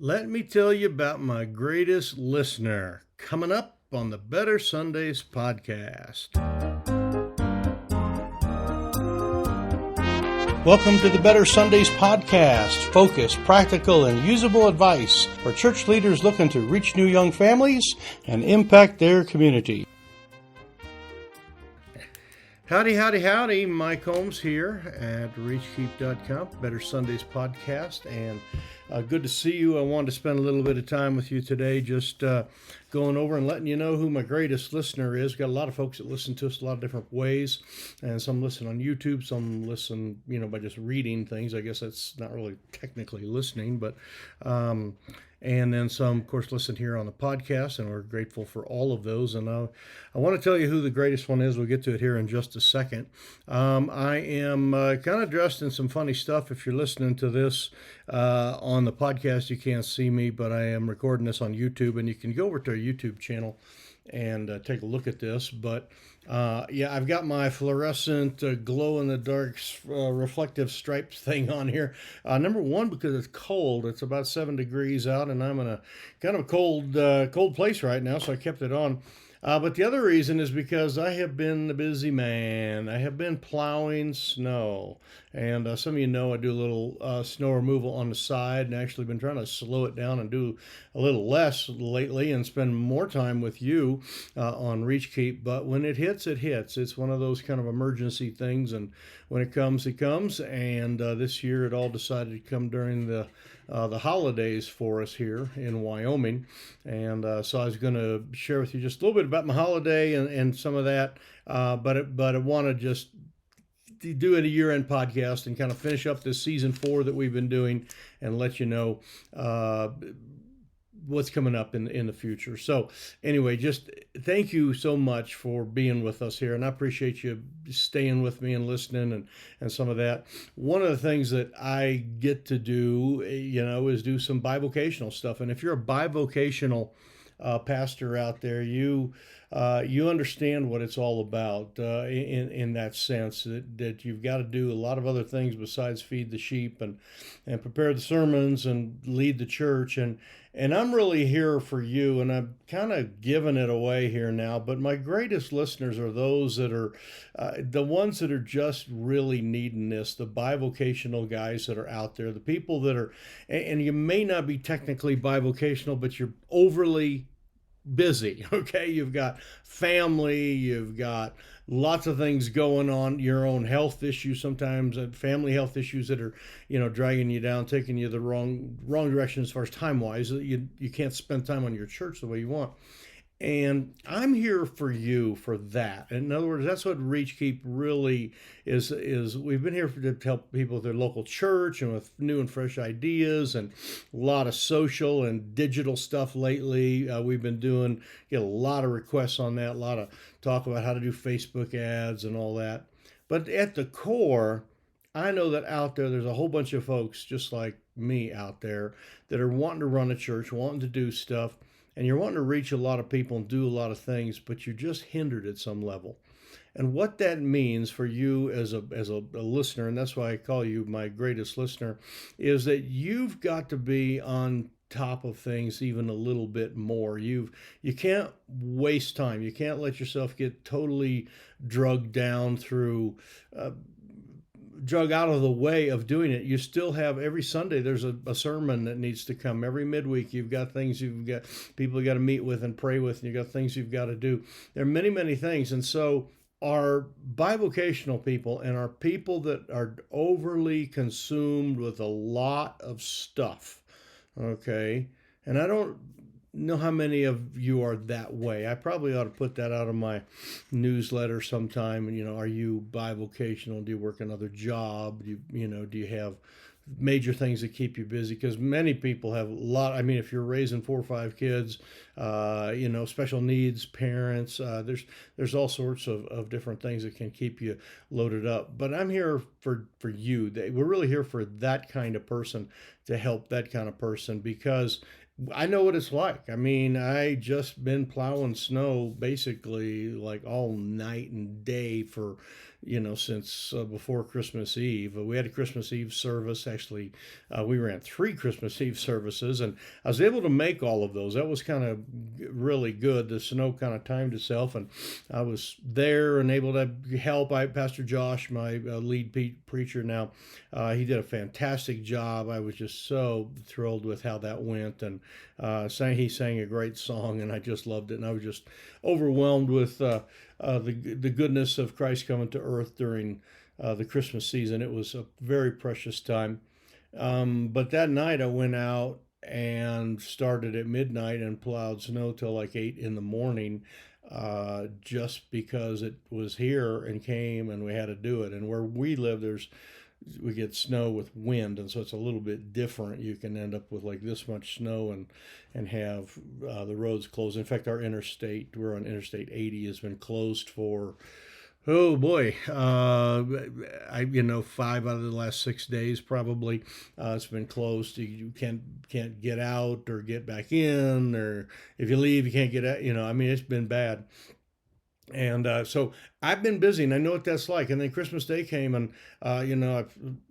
Let me tell you about my greatest listener coming up on the Better Sundays podcast. Welcome to the Better Sundays podcast. Focused, practical, and usable advice for church leaders looking to reach new young families and impact their community. Howdy, howdy, howdy. Mike Holmes here at reachkeep.com, Better Sundays podcast, and good to see you. I wanted to spend a little bit of time with you today, just going over and letting you know who my greatest listener is. Got a lot of folks that listen to us a lot of different ways, and some listen on YouTube, some listen, by just reading things. I guess that's not really technically listening, but and then some, of course, listen here on the podcast, and we're grateful for all of those. And I want to tell you who the greatest one is. We'll get to it here in just a second. I am kind of dressed in some funny stuff. If you're listening to this on the podcast, you can't see me, but I am recording this on YouTube, and you can go over to our YouTube channel and take a look at this. But I've got my fluorescent glow-in-the-dark reflective stripes thing on here. Number one, because it's cold. It's about 7 degrees out, and I'm in a kind of cold place right now, so I kept it on. But the other reason is because I have been a busy man. I have been plowing snow. And some of you know I do a little snow removal on the side, and actually been trying to slow it down and do a little less lately and spend more time with you on Reach Keep. But when it hits, it hits. It's one of those kind of emergency things, and when it comes, it comes. And this year it all decided to come during the holidays for us here in Wyoming. And so I was going to share with you just a little bit about my holiday and some of that. But I want to just do a year-end podcast and kind of finish up this season 4 that we've been doing and let you know what's coming up in the future. So anyway, just thank you so much for being with us here, and I appreciate you staying with me and listening and some of that. One of the things that I get to do, is do some bivocational stuff. And if you're a bivocational pastor out there, you understand what it's all about in that sense, that you've got to do a lot of other things besides feed the sheep and prepare the sermons and lead the church. And I'm really here for you, and I'm kind of giving it away here now, but my greatest listeners are those that are the ones that are just really needing this, the bivocational guys that are out there, the people that are, and you may not be technically bivocational, but you're overly busy. Okay, you've got family, you've got lots of things going on, your own health issues sometimes, family health issues that are dragging you down, taking you the wrong direction as far as time wise. You can't spend time on your church the way you want. And I'm here for you for that. In other words, that's what Reach Keep really is. We've been here to help people with their local church and with new and fresh ideas, and a lot of social and digital stuff lately. We've been get a lot of requests on that, a lot of talk about how to do Facebook ads and all that. But at the core, I know that out there's a whole bunch of folks just like me out there that are wanting to run a church, wanting to do stuff, and you're wanting to reach a lot of people and do a lot of things, but you're just hindered at some level. And what that means for you as a listener, and that's why I call you my greatest listener, is that you've got to be on top of things even a little bit more. You can't waste time. You can't let yourself get totally drugged down through drug out of the way of doing it. You still have every Sunday there's a sermon that needs to come. Every midweek you've got things, you've got people you got to meet with and pray with, and you've got things you've got to do. There are many things. And so our bivocational people and our people that are overly consumed with a lot of stuff, okay, and I don't know how many of you are that way. I probably ought to put that out of my newsletter sometime. And are you bivocational? Do you work another job? Do you have major things that keep you busy? Because many people have a lot. I mean, if you're raising 4 or 5 kids, special needs parents, there's all sorts of different things that can keep you loaded up. But I'm here for you. We're really here for that kind of person, to help that kind of person, because I know what it's like. I mean, I just been plowing snow basically like all night and day for since before Christmas Eve. We had a Christmas Eve service. Actually, we ran three Christmas Eve services, and I was able to make all of those. That was kind of really good. The snow kind of timed itself, and I was there and able to help. Pastor Josh, my lead preacher now, he did a fantastic job. I was just so thrilled with how that went, and he sang a great song, and I just loved it. And I was just overwhelmed with the goodness of Christ coming to earth during the Christmas season. It was a very precious time. But that night I went out and started at midnight and plowed snow till like 8 in the morning, just because it was here and came and we had to do it. And where we live, we get snow with wind, and so it's a little bit different. You can end up with like this much snow and have the roads closed. In fact, we're on Interstate 80, has been closed for, oh boy, 5 out of the last 6 days probably. It's been closed. You can't get out or get back in, or if you leave, you can't get out. I mean, it's been bad. And so I've been busy, and I know what that's like. And then Christmas Day came, and I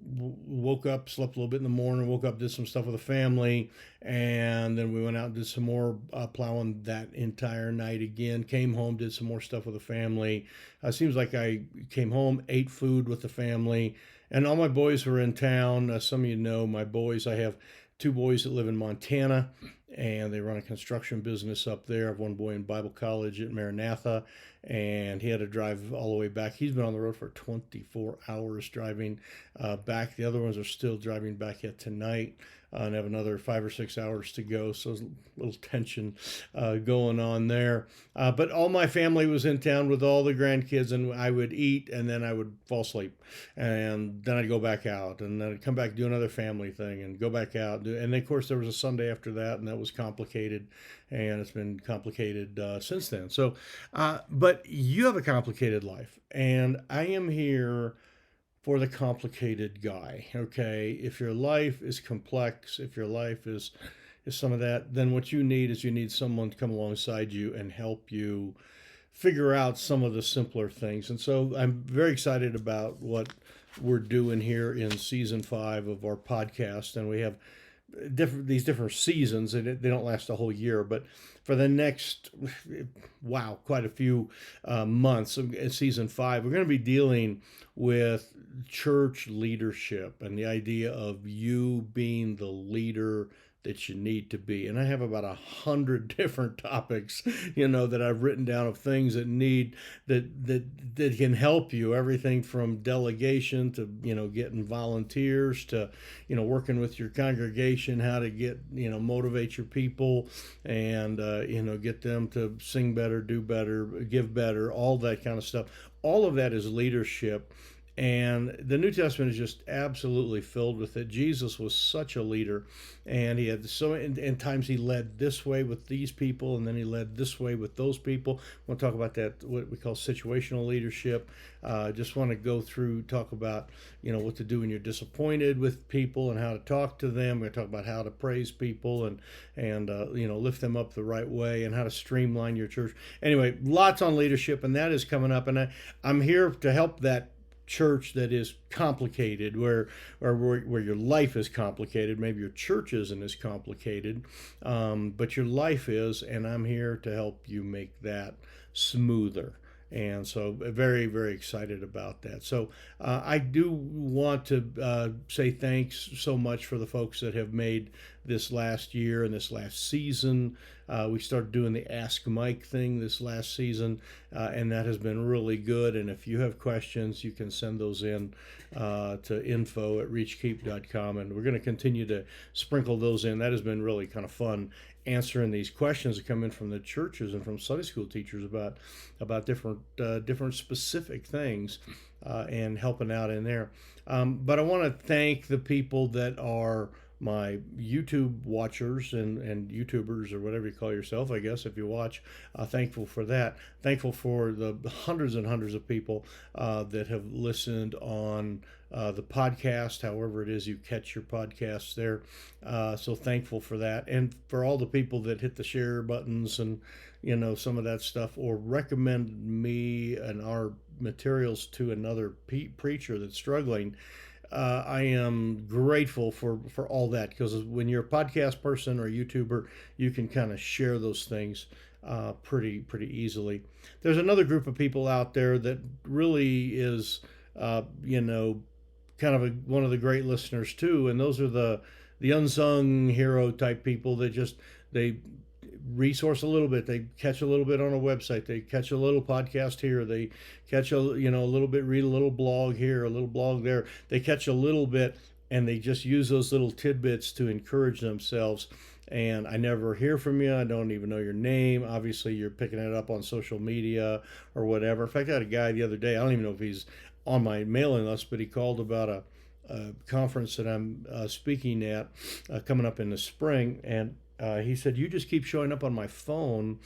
woke up, slept a little bit in the morning, woke up, did some stuff with the family, and then we went out and did some more plowing that entire night again. Came home, did some more stuff with the family. Seems like I came home, ate food with the family, and all my boys were in town. Some of you know my boys. I have two boys that live in Montana, and they run a construction business up there. I have one boy in Bible college at Maranatha, and he had to drive all the way back. He's been on the road for 24 hours driving back. The other ones are still driving back yet tonight, and have another 5 or 6 hours to go. So there's a little tension going on there. But all my family was in town with all the grandkids, and I would eat, and then I would fall asleep, and then I'd go back out, and then I'd come back, do another family thing, and go back out. And then, of course, there was a Sunday after that, and that was complicated, and it's been complicated since then. So, but you have a complicated life, and I am here for the complicated guy. Okay, if your life is complex, if your life is some of that, then what you need someone to come alongside you and help you figure out some of the simpler things. And so I'm very excited about what we're doing here in season 5 of our podcast, and we have different seasons, and they don't last a whole year, but for the next quite a few months in season 5, we're going to be dealing with church leadership and the idea of you being the leader that you need to be. And I have about 100 different topics, that I've written down of things that can help you. Everything from delegation to, getting volunteers to, working with your congregation, how to get, motivate your people and, get them to sing better, do better, give better, all that kind of stuff. All of that is leadership. And the New Testament is just absolutely filled with it. Jesus was such a leader, and he had in times he led this way with these people, and then he led this way with those people. We'll talk about that, what we call situational leadership. Just want to talk about, what to do when you're disappointed with people and how to talk to them. We're going to talk about how to praise people and lift them up the right way, and how to streamline your church. Anyway, lots on leadership, and that is coming up, and I'm here to help that church that is complicated, where your life is complicated. Maybe your church isn't as complicated, but your life is, and I'm here to help you make that smoother. And so very, very excited about that. So I do want to say thanks so much for the folks that have made this last year and this last season. We started doing the Ask Mike thing this last season, and that has been really good. And if you have questions, you can send those in to info@reachkeep.com, and we're going to continue to sprinkle those in. That has been really kind of fun, answering these questions that come in from the churches and from Sunday school teachers about different specific things, and helping out in there. But I want to thank the people that are my YouTube watchers and YouTubers, or whatever you call yourself, I guess, if you watch. Thankful for that. Thankful for the hundreds and hundreds of people that have listened on the podcast, however it is you catch your podcasts there. So thankful for that, and for all the people that hit the share buttons and some of that stuff, or recommend me and our materials to another preacher that's struggling. I am grateful for all that, because when you're a podcast person or a YouTuber, you can kind of share those things pretty easily. There's another group of people out there that really is, you know, kind of one of the great listeners too, and those are the unsung hero type people that just they resource a little bit, they catch a little bit on a website, they catch a little podcast here, they catch a little bit, read a little blog here, a little blog there, they catch a little bit, and they just use those little tidbits to encourage themselves. And I never hear from you. I don't even know your name. Obviously, you're picking it up on social media or whatever. In fact, I had a guy the other day. I don't even know if he's on my mailing list, but he called about a conference that I'm speaking at coming up in the spring, and he said, "You just keep showing up on my phone,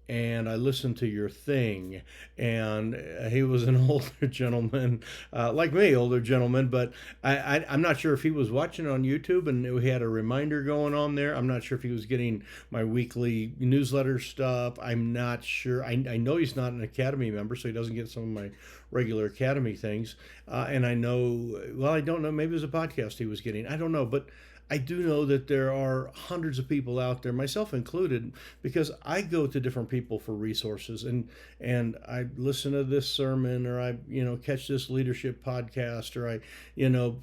and I listened to your thing." And he was an older gentleman, like me, older gentleman, but I'm not sure if he was watching on YouTube and he had a reminder going on there. I'm not sure if he was getting my weekly newsletter stuff. I'm not sure. I know he's not an Academy member, so he doesn't get some of my regular Academy things. And I know, well, I don't know, maybe it was a podcast he was getting. I don't know, but I do know that there are hundreds of people out there, myself included, because I go to different people for resources, and I listen to this sermon, or I catch this leadership podcast, or I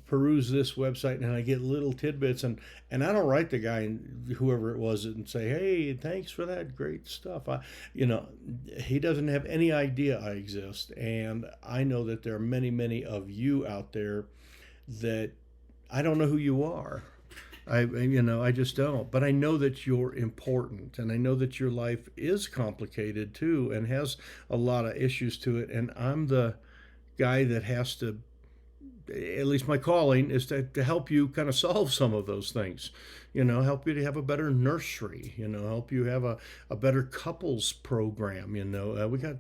peruse this website, and I get little tidbits, and I don't write the guy, whoever it was, and say, "Hey, thanks for that great stuff." He doesn't have any idea I exist, and I know that there are many of you out there that I don't know who you are. I just don't. But I know that you're important, and I know that your life is complicated too, and has a lot of issues to it. And I'm the guy that has to, at least my calling is to help you kind of solve some of those things, help you to have a better nursery, help you have a better couples program. We got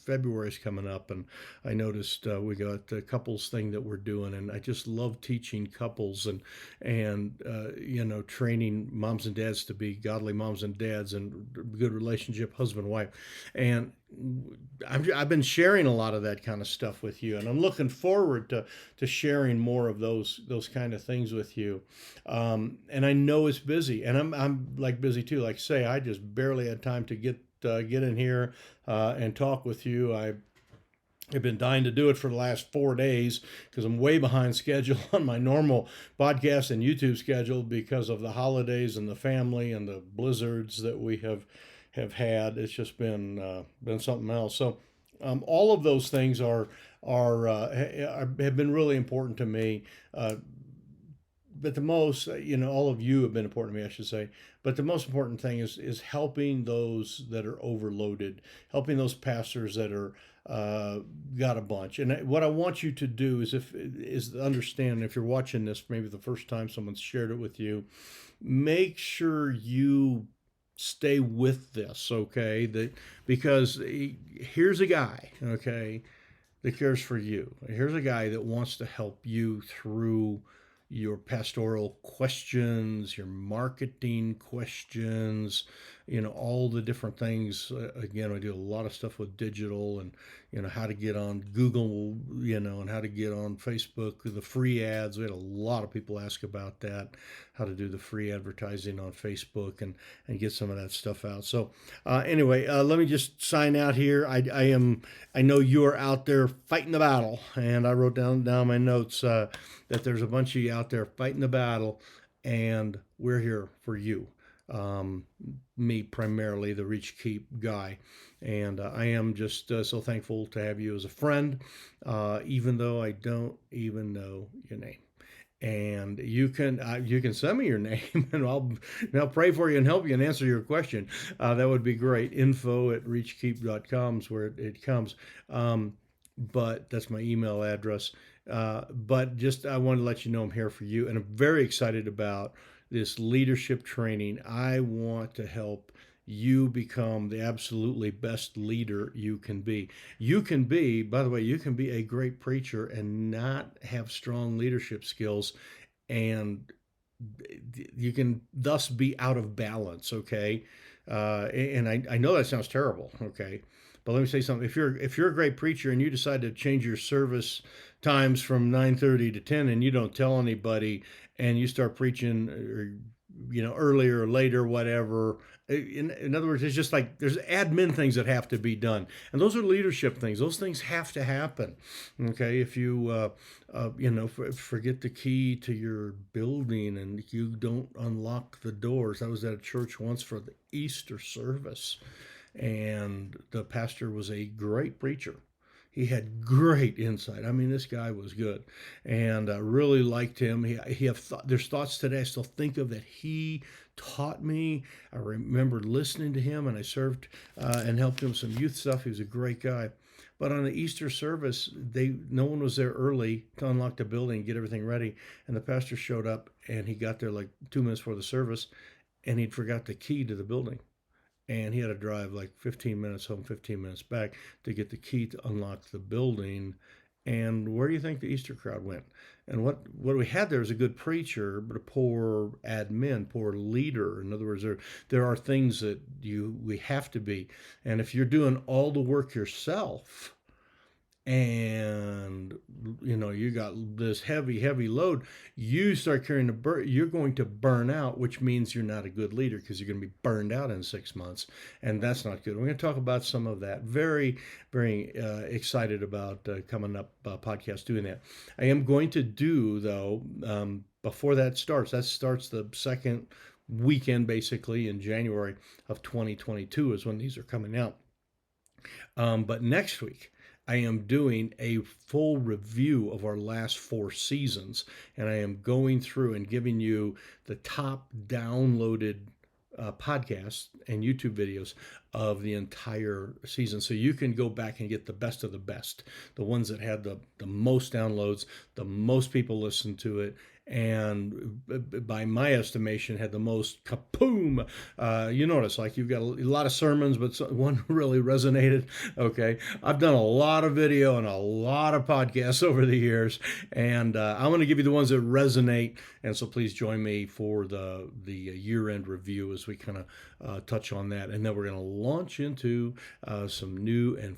February's coming up, and I noticed we got the couples thing that we're doing, and I just love teaching couples, and training moms and dads to be godly moms and dads, and good relationship husband wife. And I've been sharing a lot of that kind of stuff with you, and I'm looking forward to sharing more of those kind of things with you. And I know it's busy, and I'm like busy too. Like I say, I just barely had time to get in here and talk with you. I've been dying to do it for the last 4 days, because I'm way behind schedule on my normal podcast and YouTube schedule because of the holidays and the family and the blizzards that we have had. It's just been something else. So all of those things have been really important to me. But the most, all of you have been important to me, I should say. But the most important thing is helping those that are overloaded, helping those pastors that are got a bunch. And what I want you to do is understand, if you're watching this maybe the first time someone's shared it with you, make sure you stay with this, okay? Because here's a guy, okay, that cares for you. Here's a guy that wants to help you through your pastoral questions, your marketing questions, all the different things. Again, I do a lot of stuff with digital, and how to get on Google, and how to get on Facebook, the free ads. We had a lot of people ask about that, how to do the free advertising on Facebook, and get some of that stuff out. So anyway, let me just sign out here. I know you are out there fighting the battle, and I wrote down my notes that there's a bunch of you out there fighting the battle, and we're here for you. Me primarily, the Reach Keep guy, and I am just so thankful to have you as a friend, even though I don't even know your name. And you can send me your name, and I'll pray for you and help you and answer your question. That would be great. info@reachkeep.com is where it comes. But that's my email address. But just I want to let you know I'm here for you, and I'm very excited about this leadership training. I want to help you become the absolutely best leader you can be. You can be, by the way, you can be a great preacher and not have strong leadership skills, and you can thus be out of balance. Okay, and I know that sounds terrible. Okay, but let me say something. If you're a great preacher and you decide to change your service times from 9:30 to 10, and you don't tell anybody, and you start preaching, or earlier or later, whatever. In other words, it's just like there's admin things that have to be done, and those are leadership things. Those things have to happen. Okay, if you forget the key to your building and you don't unlock the doors. I was at a church once for the Easter service, and the pastor was a great preacher. He had great insight. I mean, this guy was good, and I really liked him. There's thoughts today I still think of that he taught me. I remember listening to him, and I served and helped him some youth stuff. He was a great guy. But on the Easter service, no one was there early to unlock the building and get everything ready. And the pastor showed up, and he got there like 2 minutes before the service, and he'd forgot the key to the building, and he had to drive like 15 minutes home, 15 minutes back to get the key to unlock the building. And where do you think the Easter crowd went? And what we had there was a good preacher, but a poor admin, poor leader. In other words, there are things that we have to be. And if you're doing all the work yourself, and you got this heavy load, you start carrying you're going to burn out, which means you're not a good leader, because you're going to be burned out in 6 months, and that's not good. We're going to talk about some of that. Very, very excited about coming up podcast doing that. I am going to do, though, before that starts the second weekend basically in January of 2022 is when these are coming out. But next week I am doing a full review of our last 4 seasons, and I am going through and giving you the top downloaded podcasts and YouTube videos of the entire season. So you can go back and get the best of the best, the ones that had the most downloads, the most people listened to it, and by my estimation had the most kapoom. You notice, like, you've got a lot of sermons, but one really resonated. Okay, I've done a lot of video and a lot of podcasts over the years, and I'm going to give you the ones that resonate. And so please join me for the year-end review as we kind of touch on that, and then we're going to launch into some new and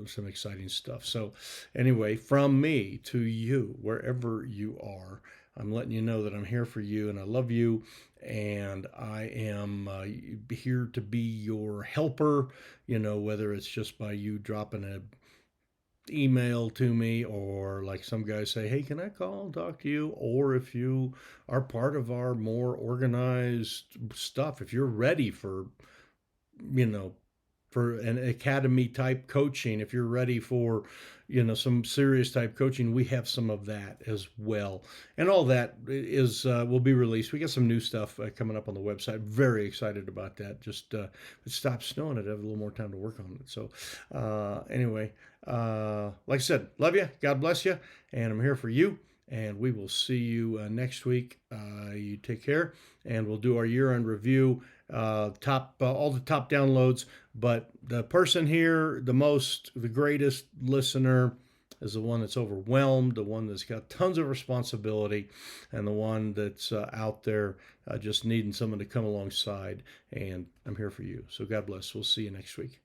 some exciting stuff. So anyway, from me to you, wherever you are, I'm letting you know that I'm here for you, and I love you, and I am here to be your helper, whether it's just by you dropping an email to me, or like some guys say, hey, can I call and talk to you? Or if you are part of our more organized stuff, if you're ready for, for an academy type coaching, if you're ready for, some serious type coaching, we have some of that as well. And all that is will be released. We got some new stuff coming up on the website. Very excited about that. Just it stopped snowing, I'd have a little more time to work on it. So anyway, like I said, love you. God bless you. And I'm here for you. And we will see you next week. You take care, and we'll do our year-end review. All the top downloads. But the person here, the greatest listener, is the one that's overwhelmed, the one that's got tons of responsibility, and the one that's out there just needing someone to come alongside. And I'm here for you. So God bless. We'll see you next week.